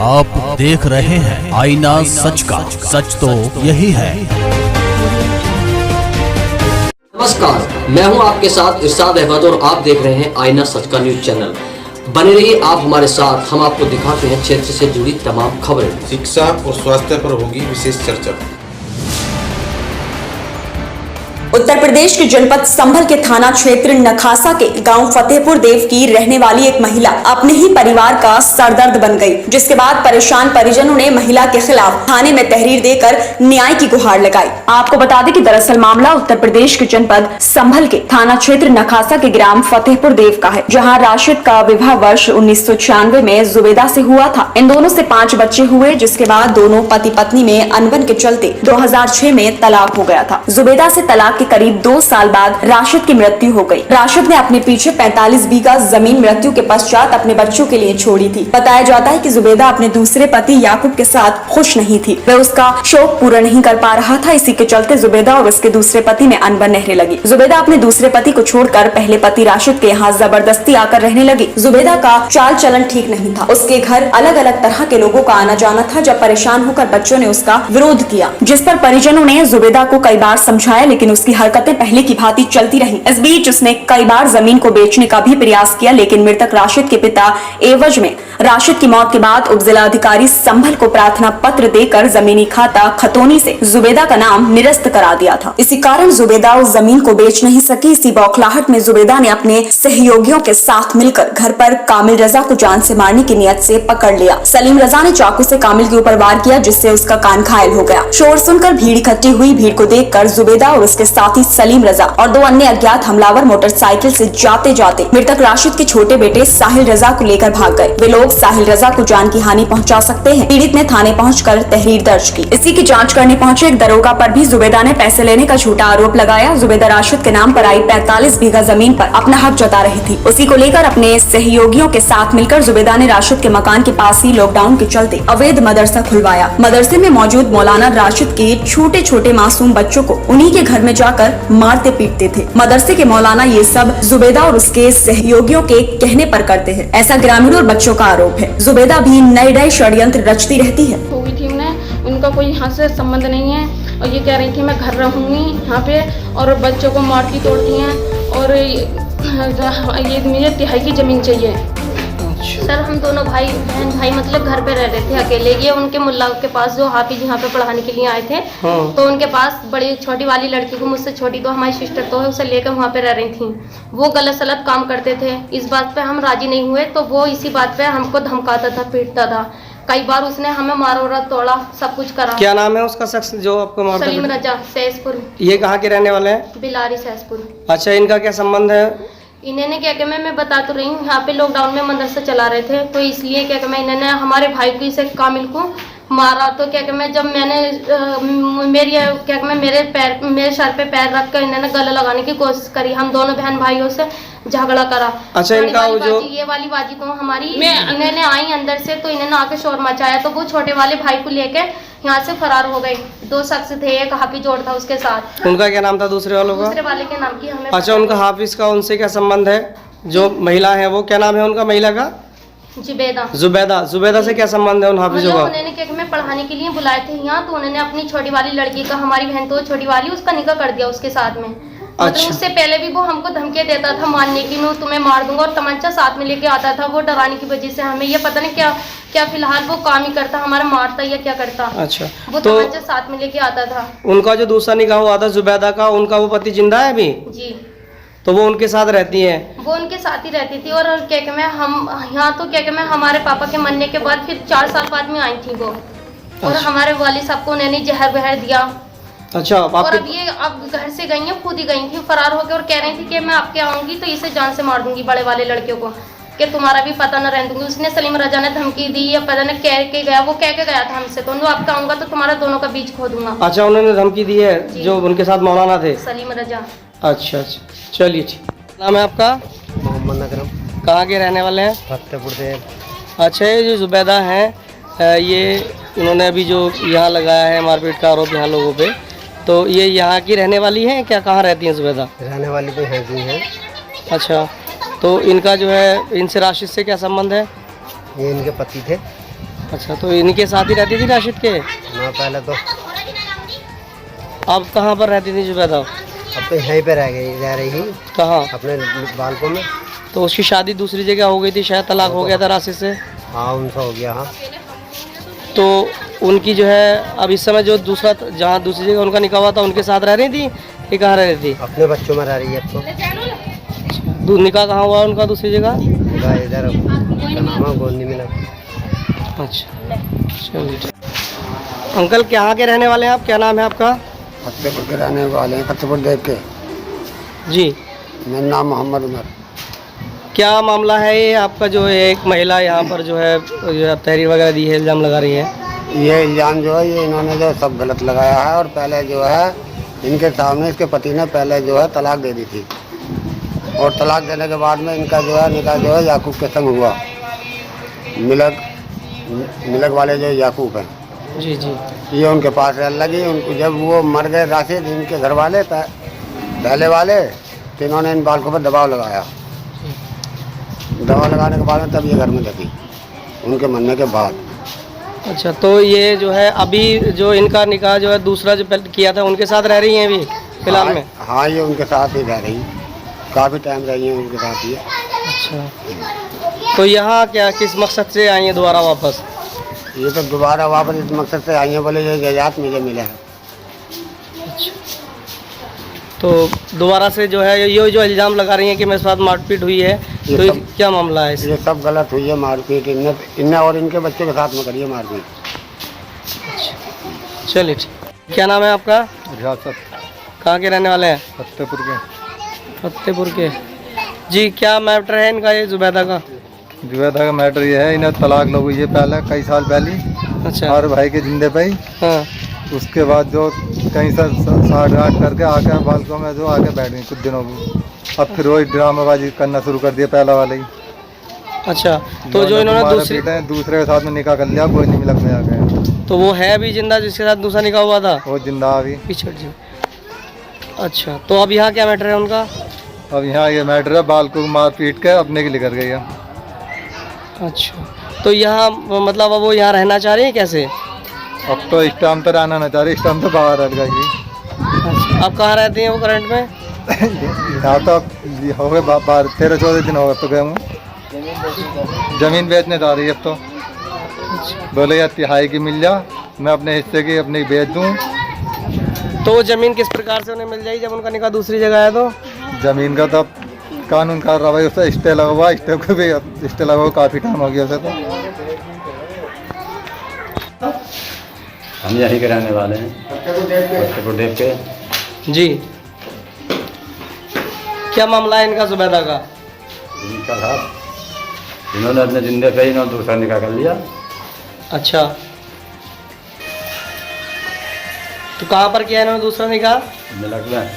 आप देख रहे हैं आईना सच का, सच तो यही है। नमस्कार, मैं हूं आपके साथ इरशाद अहमद और आप देख रहे हैं आईना सच का न्यूज चैनल। बने रहिए आप हमारे साथ, हम आपको दिखाते हैं क्षेत्र से जुड़ी तमाम खबरें। शिक्षा और स्वास्थ्य पर होगी विशेष चर्चा। उत्तर प्रदेश के जनपद संभल के थाना क्षेत्र नखासा के गांव फतेहपुर देव की रहने वाली एक महिला अपने ही परिवार का सरदर्द बन गई, जिसके बाद परेशान परिजनों ने महिला के खिलाफ थाने में तहरीर देकर न्याय की गुहार लगाई। आपको बता दें कि दरअसल मामला उत्तर प्रदेश के जनपद संभल के थाना क्षेत्र नखासा के ग्राम फतेहपुर देव का है, जहाँ राशिद का विवाह वर्ष 1996 में जुबेदा से हुआ था। इन दोनों से 5 बच्चे हुए, जिसके बाद दोनों पति पत्नी में अनबन के चलते 2006 में तलाक हो गया था। जुबेदा से तलाक करीब 2 साल बाद राशिद की मृत्यु हो गई। राशिद ने अपने पीछे 45 बीघा जमीन मृत्यु के पश्चात अपने बच्चों के लिए छोड़ी थी। बताया जाता है कि जुबेदा अपने दूसरे पति याकूब के साथ खुश नहीं थी, वह उसका शौक पूरा नहीं कर पा रहा था। इसी के चलते जुबेदा और उसके दूसरे पति में अनबन रहने लगी। जुबेदा अपने दूसरे पति को छोड़कर पहले पति राशिद के यहाँ जबरदस्ती आकर रहने लगी। जुबेदा का चाल चलन ठीक नहीं था, उसके घर अलग अलग तरह के लोगों का आना जाना था। जब परेशान होकर बच्चों ने उसका विरोध किया, जिस पर परिजनों ने जुबेदा को कई बार समझाया, लेकिन उसकी हरकतें पहले की भांति चलती रही। इस बीच उसने कई बार जमीन को बेचने का भी प्रयास किया, लेकिन मृतक राशिद के पिता एवज में राशिद की मौत के बाद उप जिला अधिकारी संभल को प्रार्थना पत्र देकर जमीनी खाता खतौनी से जुबेदा का नाम निरस्त करा दिया था। इसी कारण जुबेदा उस जमीन को बेच नहीं सकी। इसी बौखलाहट में जुबेदा ने अपने सहयोगियों के साथ मिलकर घर पर कामिल रजा को जान से मारने की नियत से पकड़ लिया। सलीम रजा ने चाकू से कामिल के ऊपर वार किया, जिससे उसका कान घायल हो गया। शोर सुनकर भीड़ इकट्ठी हुई। भीड़ को देखकर जुबेदा और उसके साथी सलीम रजा और 2 अन्य अज्ञात हमलावर मोटरसाइकिल से जाते जाते मृतक राशिद के छोटे बेटे साहिल रजा को लेकर भाग गए। वे लोग साहिल रजा को जान की हानि पहुंचा सकते हैं। पीड़ित ने थाने पहुंचकर तहरीर दर्ज की। इसी की जांच करने पहुंचे एक दरोगा पर भी जुबेदा ने पैसे लेने का झूठा आरोप लगाया। जुबेदा राशिद के नाम पर आई 45 बीघा जमीन पर अपना हक जता रही थी। उसी को लेकर अपने सहयोगियों के साथ मिलकर जुबेदा ने राशिद के मकान के पास ही लॉकडाउन के चलते अवैध मदरसा खुलवाया। मदरसे में मौजूद मौलाना राशिद के छोटे छोटे मासूम बच्चों को उन्हीं के घर में जाकर मारते पीटते थे। मदरसे के मौलाना ये सब जुबेदा और उसके सहयोगियों के कहने पर करते हैं, ऐसा ग्रामीणों और बच्चों का आरोप है। जुबेदा भी नए षड्यंत्र रचती रहती है। हुई थी उन्हें, उनका कोई यहाँ से संबंध नहीं है और ये कह रही थी मैं घर रहूंगी यहाँ पे, और बच्चों को मारती तोड़ती हैं, और ये मुझे तिहाई की जमीन चाहिए। सर हम दोनों भाई मतलब घर पे रह रहे थे अकेले। ये उनके मुल्ला के पास जो हाफिज यहाँ पे पढ़ाने के लिए आए थे, तो उनके पास बड़ी छोटी वाली लड़की को, मुझसे छोटी तो हमारी सिस्टर तो है, उसे लेकर वहाँ पे रह रही थी। वो गलत सलत काम करते थे। इस बात पे हम राजी नहीं हुए, तो वो इसी बात पे हमको धमकाता था, पीटता था। कई बार उसने हमें मारा तोड़ा, सब कुछ करा। क्या नाम है उसका शख्स जो आपको मारता? सलीम रजा, सहसपुर। ये कहाँ के रहने वाले हैं? बिलारी, सहसपुर। अच्छा, इनका क्या संबंध है? इन्होंने क्या कि मैं बता तो रही हूँ, यहाँ पे लॉकडाउन में मदरसा चला रहे थे, तो इसलिए क्या कि मैं इन्होंने हमारे भाई को, इसे कामिल को मारा। तो क्या कि मैं जब मैंने मेरे सर पे पैर रख कर इन्होंने गला लगाने की कोशिश करी। हम दोनों बहन भाइयों से झगड़ा करा। अच्छा, इनका जो ये वाली बाजी तो हमारी इन्होंने आई अंदर से, तो इन्होंने आके शोर मचाया, तो वो छोटे वाले भाई को लेके यहाँ से फरार हो गए। 2 शख्स थे, एक हाफिज जोड़ था उसके साथ। उनका क्या नाम था दूसरे वालों का? दूसरे वाले के नाम की हमें। अच्छा, उनका हाफिज का उनसे क्या संबंध है? जो महिला है वो क्या नाम है उनका महिला का? जुबेदा से क्या संबंध है उन हाफिजों का? उन्होंने क्या मैं पढ़ाने के लिए बुलाए थे यहाँ, तो उन्होंने अपनी छोटी वाली लड़की का, हमारी बहन तो छोटी वाली, उसका निकाह कर दिया उसके साथ में। मतलब उससे पहले भी वो हमको धमकी देता था मारने की, नो तुम्हें मार दूंगा, और तमंचा साथ में लेके आता था। वो डराने की वजह से हमें ये पता नहीं क्या फिलहाल वो काम ही करता, हमारा मारता या क्या करता। अच्छा, वो तो तमंचा साथ में लेके आता था। उनका जो दूसरा निकाह हुआ था जुबैदा का, उनका वो पति जिंदा है अभी? जी। तो वो उनके साथ रहती है? वो उनके साथ ही रहती थी। और क्या कि मैं हम यहाँ तो क्या कि मैं हमारे पापा के मरने के बाद फिर 4 साल बाद में आई थी वो। और अच्छा। हमारे वालिद साहब को उन्होंने जहर बहर दिया। अच्छा, और अब घर से गई है, खुद ही गई थी फरार होकर, और कह रही थी कि मैं आपके आऊंगी तो इसे जान से मार दूंगी, बड़े वाले लड़कियों को, कि तुम्हारा भी पता न रहने दूंगी। उसने सलीम रजा ने धमकी दी या पता न कह के गया, वो कह के गया था हमसे, तो आपका आऊंगा तो तुम्हारा दोनों का बीच खो दूंगा। अच्छा, उन्होंने धमकी दी है जो उनके साथ मौलाना थे? सलीम रजा। अच्छा, चलिए ठीक। नाम है आपका? मोहम्मद अकरम। कहाँ के रहने वाले हैं? फतेहपुर देव। अच्छा, ये जो जुबैदा हैं, ये इन्होंने अभी जो यहाँ लगाया है मारपीट का आरोप यहाँ लोगों पे, तो ये यहाँ की रहने वाली हैं क्या? कहाँ रहती हैं जुबैदा? रहने वाली तो यहाँ की हैं। अच्छा, तो इनका जो है, इनसे राशिद से क्या संबंध है? ये इनके पति थे। अच्छा, तो इनके साथ ही रहती थी राशिद के? ना पहले तो, अब कहाँ पर रहती थी जुबैदा? अब तो यहीं पे रह रही कहाँ? अपने बालकों में। तो उसकी शादी दूसरी जगह हो गई थी शायद, तलाक हो गया था राशिद से? हाँ उनका हो गया। हाँ तो उनकी जो है अब इस समय जो दूसरा जहाँ दूसरी जगह उनका निकाह हुआ था उनके साथ रह रही थी कि कहाँ रह रही थी? अपने बच्चों में रह रही है अब तो। निकाह कहाँ हुआ उनका दूसरी जगह? इधर गोंदी में। अच्छा, चलिए। अंकल कहाँ के रहने वाले हैं आप? क्या नाम है आपका? फतेहपुर के रहने वाले हैं, फतेहपुर देव के। जी, मेरा नाम मोहम्मद उमर। क्या मामला है ये आपका? जो एक महिला यहाँ पर जो है तहरीर वगैरह दी है, इल्ज़ाम लगा रही है। ये इल्ज़ाम जो है ये इन्होंने जो सब गलत लगाया है, और पहले जो है इनके सामने इसके पति ने पहले जो है तलाक दे दी थी, और तलाक देने के बाद में इनका जो है निकाह जो है याकूब के संग हुआ। मिलक वाले जो याकूब हैं, जी जी, ये उनके पास रहने लगी। उनको जब वो मर गए राशिद, इनके घर वाले पहले वाले, तो इन्होंने इन बालकों पर दबाव लगाया। दबाव लगाने के बाद में तब ये घर में लगी, उनके मरने के बाद। अच्छा, तो ये जो है अभी जो इनका निकाह जो है दूसरा जो पहले किया था उनके साथ रह रही हैं अभी फिलहाल में? हाँ ये उनके साथ ही रह रही, काफ़ी टाइम रही है उनके साथ ही। अच्छा, तो यहाँ क्या किस मकसद से आई हैं दोबारा वापस? ये तो दोबारा वापस इस मकसद से आई हैं, बोले ये जायदाद मुझे मिला है। तो दोबारा से जो है ये जो इल्ज़ाम लगा रही हैं कि मेरे साथ मारपीट हुई है, तो सब, क्या मामला है? ये सब गलत हुई है मारपीट। इनने और इनके बच्चों के साथ में करी है मारपीट। चलिए ठीक। क्या नाम है आपका? रियासत। कहाँ के रहने वाले हैं? फतेहपुर के। फतेहपुर के। जी, क्या मैटर है इनका ये जुबैदा का? जुबैदा का मैटर ये है, इन्हें तलाक लग हुई है पहले, कई साल पहले। अच्छा। और भाई के जिंदे पे ही। हाँ। उसके बाद जो कहीं से साठ गाँठ करके आके बालकों में जो आके बैठ गई कुछ दिनों को। अब फिर वही ड्रामेबाजी करना शुरू कर दिया पहला वाले ही। अच्छा, तो जो इन्होंने दूसरे के साथ में निकाह कर लिया, कोई नहीं मिलक में आ गया। तो वो है अभी जिंदा जिसके साथ दूसरा निकाह हुआ था? वो जिंदा अभी पीछे जी। अच्छा, तो अब यहाँ क्या मैटर है उनका? अब यहाँ ये मैटर है, बालकों को मार पीट के अपने के लिए कर गई है। अच्छा, तो यहाँ मतलब अब वो यहाँ रहना चाह रही है कैसे? अब तो इस टाइम तो रहना ना चाह रही, इस टाइम तो बाहर रह गई। अच्छा, अब कहाँ रहती हैं वो करंट में? यहाँ तो हो गए 13-14 दिन हो गए तो गए हूँ। ज़मीन बेचने जा रही है अब तो। बोले यार तिहाई की मिल जा, मैं अपने हिस्से की अपनी बेच दूँ। तो ज़मीन किस प्रकार से उन्हें मिल जाएगी जब उनका निकाह दूसरी जगह है? तो ज़मीन का तो कानून कर रहा भाई, उससे स्टे लगा हुआ, स्टे को भी स्टे लगा हुआ काफ़ी टाइम हो गया उसे। तो हम यहीं के रहने वाले हैं, फतेहपुर देव के। जी, क्या मामला है इनका जुबैदा का? इनका था, इन्होंने अपने जिंदे पे इन्होंने दूसरा निकाह कर लिया। अच्छा, तो कहाँ पर किया इन्होंने दूसरा निकाह? मिलक में।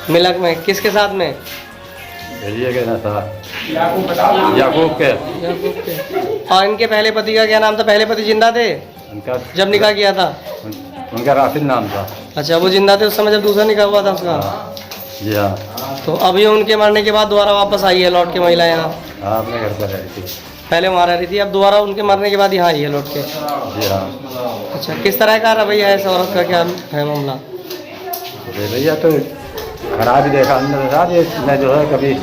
मिलक में किसके साथ में? भेजिए के ना था याकूब के। और इनके पहले पति का क्या नाम था? पहले पति जिंदा थे उनका जब निकाह किया था? उनका राशिद नाम था। अच्छा, वो जिंदा थे उस समय जब दूसरा निकाह हुआ था उसका? जी हाँ। तो अभी उनके मरने के बाद दोबारा वापस आई है लौट के महिला यहाँ? हाँ, अपने घर पर रही थी। पहले वहाँ रह रही थी, अब दोबारा उनके मरने के बाद यहाँ आई है लौट के? जी हाँ। अच्छा, किस तरह का रवैया है इस औरत का, क्या है मामला? भैया तो खराब ही देखा अंदर साथ, ये जो है कभी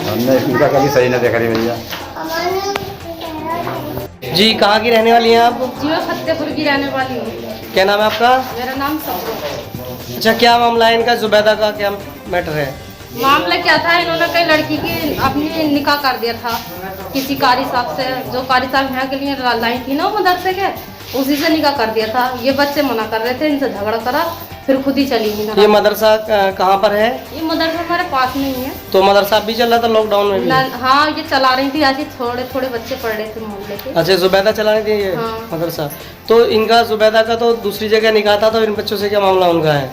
हमने इनका कभी सही नहीं देखा रही भैया। जी, कहाँ की रहने वाली हैं आप? जी, मैं फतेहपुर की रहने वाली हूँ। क्या नाम है आपका? मेरा नाम सब। अच्छा, क्या मामला है इनका जुबैदा का, क्या मैटर है? मामला क्या था, इन्होंने कई लड़की की अपनी निकाह कर दिया था किसी कारी साहब से, जो कारी साहब यहाँ के लिए लाई थी ना मदरसे के, उसी से निकाह कर दिया था। ये बच्चे मना कर रहे थे, इनसे झगड़ा करा, फिर खुद ही चली गई। ये मदरसा कहाँ पर है? ये मदरसा हमारे पास नहीं है। तो मदरसा भी चल रहा था लॉकडाउन में भी? हाँ, ये चला रही थी, ऐसे थोड़े थोड़े बच्चे पढ़ रहे थे मोहल्ले के। अच्छा, जुबैदा चला रही थी ये? हाँ। मदरसा। तो इनका जुबैदा का तो दूसरी जगह निकाह था, तो इन बच्चों से क्या मामला उनका है?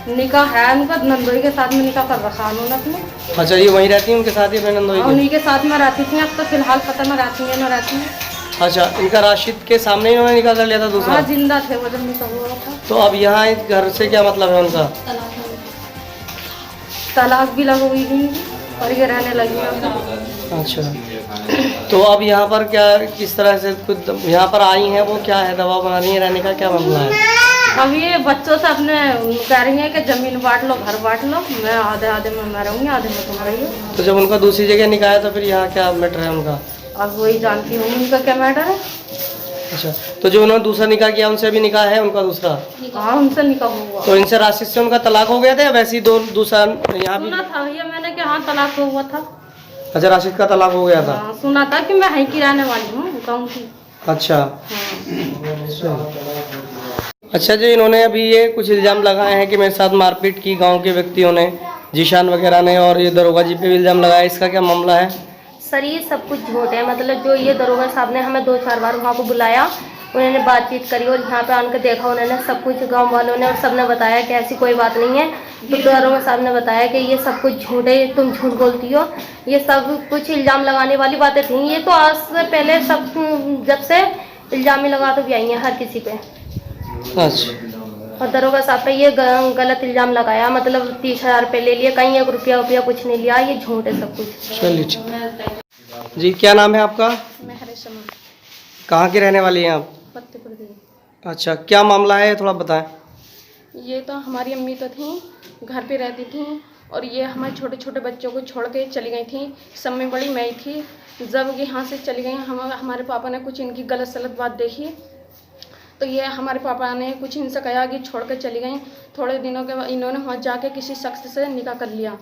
निकाह है उनका, नंदोई के साथ में निकाह कर रखा उन्होंने अपने। अच्छा, ये वहीं रहती है उनके साथ ही अपने नंदोई के? उन्हीं के साथ में रहती थी, अब तो फिलहाल पता न रहती है न रहती है। अच्छा, इनका राशिद के सामने ही उन्होंने निकाह कर लिया था दूसरा? हाँ, जिंदा थे वो जब निकाह हुआ था। तो अब यहाँ इस घर से क्या मतलब है उनका? तलाक भी लगी हुई थी और ये रहने लगी। अच्छा, तो अब यहाँ पर क्या किस तरह से खुद यहाँ पर आई हैं, वो क्या है दबाव बना रही है, रहने का क्या मामला है? अब ये बच्चों से अपने कह रही है कि जमीन बांट लो, घर बांट लो, मैं आधे में मैं रहूँगी, आधे में तुम रहिए। तो जब उनका दूसरी जगह निकाह है तो फिर यहाँ क्या मैटर है उनका? अब वही जानती हूँ उनका क्या मैटर है। अच्छा, तो जो उन्होंने दूसरा निकाह किया उनसे भी निकाह है उनका दूसरा? हाँ, उनसे निकाह हुआ। तो इनसे राशिद से उनका तलाक हो गया था या वैसे ही दूसरा यहाँ भी? सुना था भैया मैंने कि हाँ तलाक हुआ था। अच्छा, राशिद का तलाक हो गया था? हाँ, सुना था कि मैं यहीं की रहने वाली हूँ गाँव की। अच्छा। अच्छा जी, इन्होंने अभी ये कुछ इल्ज़ाम लगाए हैं कि मेरे साथ मारपीट की गांव के व्यक्तियों ने, जीशान वगैरह ने, और ये दरोगा जी पे भी इल्ज़ाम लगाया, इसका क्या मामला है? सर ये सब कुछ झूठ है। मतलब जो ये दरोगा साहब ने हमें 2-4 बार वहाँ को बुलाया, उन्होंने बातचीत करी और यहाँ पे आकर देखा उन्होंने सब कुछ, गांव वालों ने और सब ने बताया कि ऐसी कोई बात नहीं है। तो दरोगा साहब ने बताया कि ये सब कुछ झूठ है, तुम झूठ बोलती हो, ये सब कुछ इल्ज़ाम लगाने वाली बातें थी। ये तो आज से पहले सब जब से इल्ज़ाम लगाते भी आई हैं हर किसी पे। अच्छा। और दरोगा साहब पे ये गलत इल्ज़ाम लगाया, मतलब 30,000 रुपये ले लिए, कहीं 1 रुपया कुछ नहीं लिया, ये झूठ है सब कुछ। चलिए ठीक जी, क्या नाम है आपका? मैं हरीश शर्मा। कहाँ की रहने वाली हैं आप? फतेहपुर देवी। अच्छा, क्या मामला है थोड़ा बताएं। ये तो हमारी अम्मी तो थी, घर पे रहती थी और ये हमारे छोटे छोटे बच्चों को छोड़ के चली गई थी। सब में बड़ी मैं थी। जब यहाँ से चली गई, हमारे पापा ने कुछ इनकी गलत सलत बात देखी, तो ये हमारे पापा ने कुछ इनसे कहा कि छोड़ कर चली गई। थोड़े दिनों के बाद इन्होंने वहाँ जाके किसी शख्स से निकाह कर लिया।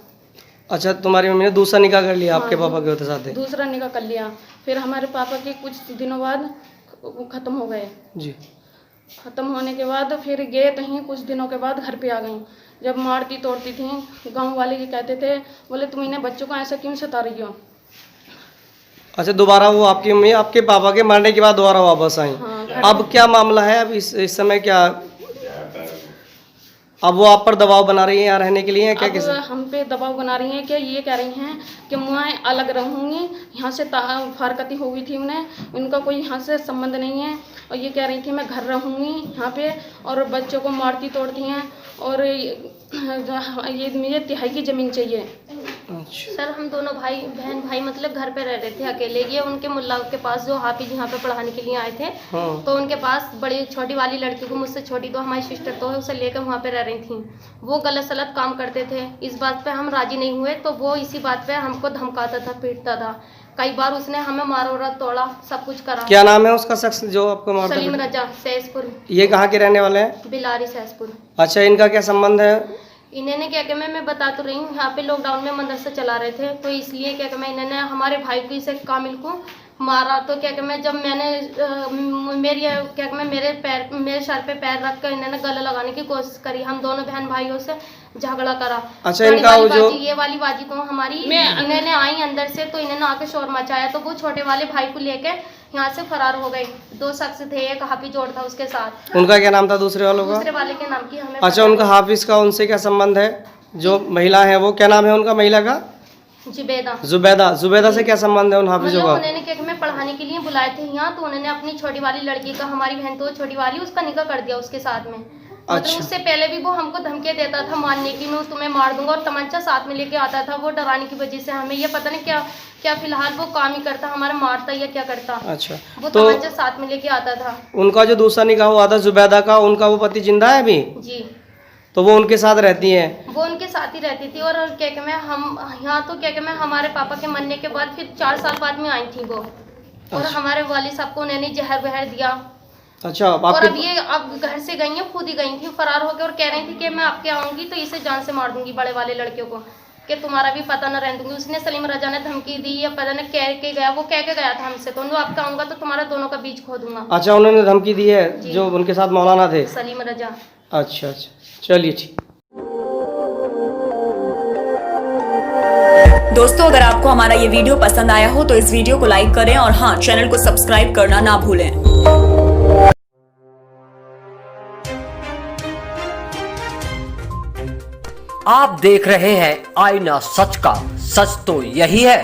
अच्छा, तुम्हारी मम्मी ने दूसरा निकाह कर लिया? हाँ, आपके पापा के होते साथ? दूसरा निकाह कर लिया। फिर हमारे पापा के कुछ दिनों बाद ख़त्म हो गए जी। ख़त्म होने के बाद फिर गए कहीं, कुछ दिनों के बाद घर पे आ गई। जब मारती तोड़ती थी, गांव वाले ये कहते थे, बोले तुम इन्हें बच्चों को ऐसा क्यों सता रही हो। अच्छा, दोबारा वो आपकी मम्मी आपके पापा के मरने के बाद दोबारा वापस आई? हाँ, अब क्या मामला है? अब इस समय क्या, अब वो आप पर दबाव बना रही हैं यहाँ रहने के लिए? क्या किसी हम पे दबाव बना रही हैं कि ये कह रही हैं कि मैं अलग रहूँगी, यहाँ से फारकती हो गई थी उन्हें, उनका कोई यहाँ से संबंध नहीं है। और ये कह रही थी मैं घर रहूँगी यहाँ पे, और बच्चों को मारती तोड़ती हैं, और ये मुझे 3/3 की ज़मीन चाहिए। अच्छा। सर हम दोनों बहन भाई मतलब घर पे रह रहे थे अकेले। ये उनके मुल्ला के पास जो हाफिज यहाँ पे पढ़ाने के लिए आए थे, हाँ। तो उनके पास बड़ी छोटी वाली लड़की को, मुझसे छोटी तो हमारी सिस्टर तो है, उसे लेकर वहाँ पे रह रही थी। वो गलत सलत काम करते थे, इस बात पे हम राजी नहीं हुए, तो वो इसी बात पे हमको धमकाता था, पीटता था। कई बार उसने हमें मारा तोड़ा, सब कुछ करा। क्या नाम है उसका शख्स जो आपको मारता? सलीम रजा, सहसपुर। ये कहाँ के रहने वाले हैं? बिलारी, सहसपुर। अच्छा, इनका क्या संबंध है? इन्होंने क्या कि मैं बता तो रही हूँ, यहाँ पे लॉकडाउन में मदरसा चला रहे थे, तो इसलिए क्या कि मैं इन्होंने हमारे भाई को, इसे कामिल को मारा। तो क्या कि मैं जब मैंने मेरे सर पे पैर रख कर इन्होंने गला लगाने की कोशिश करी, हम दोनों बहन भाइयों से झगड़ा करा। अच्छा, इनका जो ये वाली बाजी तो हमारी इन्होंने आई अंदर से, तो इन्होंने आके शोर मचाया, तो वो छोटे वाले भाई को लेके यहाँ से फरार हो गए। 2 शख्स थे, एक हाफिज जोड़ था उसके साथ। उनका क्या नाम था दूसरे वालों का? दूसरे वाले के नाम की हमें। अच्छा, उनका हाफिज का उनसे क्या संबंध है? जो महिला है वो क्या नाम है उनका महिला का? जुबैदा। जुबैदा से क्या संबंध है उन हाफिजों का? उन्होंने क्या मैं पढ़ाने के लिए बुलाए थे यहाँ, तो उन्होंने अपनी छोटी वाली लड़की का, हमारी बहन तो छोटी वाली, उसका निकाह कर दिया उसके साथ में। मतलब उससे पहले भी वो हमको धमकी देता था मारने की, मैं तुम्हें मार दूंगा, और तमंचा साथ में लेके आता था, वो डराने की वजह से हमें। ये पता नहीं क्या फिलहाल वो काम ही करता, हमारा मारता या क्या करता। अच्छा, वो तो तमंचा साथ में लेके आता था। उनका जो दूसरा निकाह हुआ था जुबैदा का, उनका वो पति जिंदा है अभी? जी। तो वो उनके साथ रहती है? वो उनके साथ ही रहती थी। और क्या कि मैं हम यहाँ तो क्या कि मैं हमारे पापा के मरने के बाद फिर 4 साल बाद में आई थी वो। और हमारे वालिद साहब को उन्होंने जहर वहर दिया। अच्छा, और अब घर से गई है, खुद ही गई थी फरार होकर, और कह रही थी कि मैं आपके आऊंगी तो इसे जान से मार दूंगी, बड़े वाले लड़कियों को, कि तुम्हारा भी पता न रहने दूंगी। उसने सलीम रजा ने धमकी दी या पता न कह के गया, वो कह के गया था हमसे, तो आपका आऊंगा तो तुम्हारा दोनों का बीच खो दूंगा। अच्छा, उन्होंने धमकी दी है जो उनके साथ मौलाना थे? सलीम रजा। अच्छा, चलिए ठीक। दोस्तों, अगर आपको हमारा ये वीडियो पसंद आया हो तो इस वीडियो को लाइक करें, और हाँ, चैनल को सब्सक्राइब करना ना भूलें। आप देख रहे हैं आईना सच का, सच तो यही है।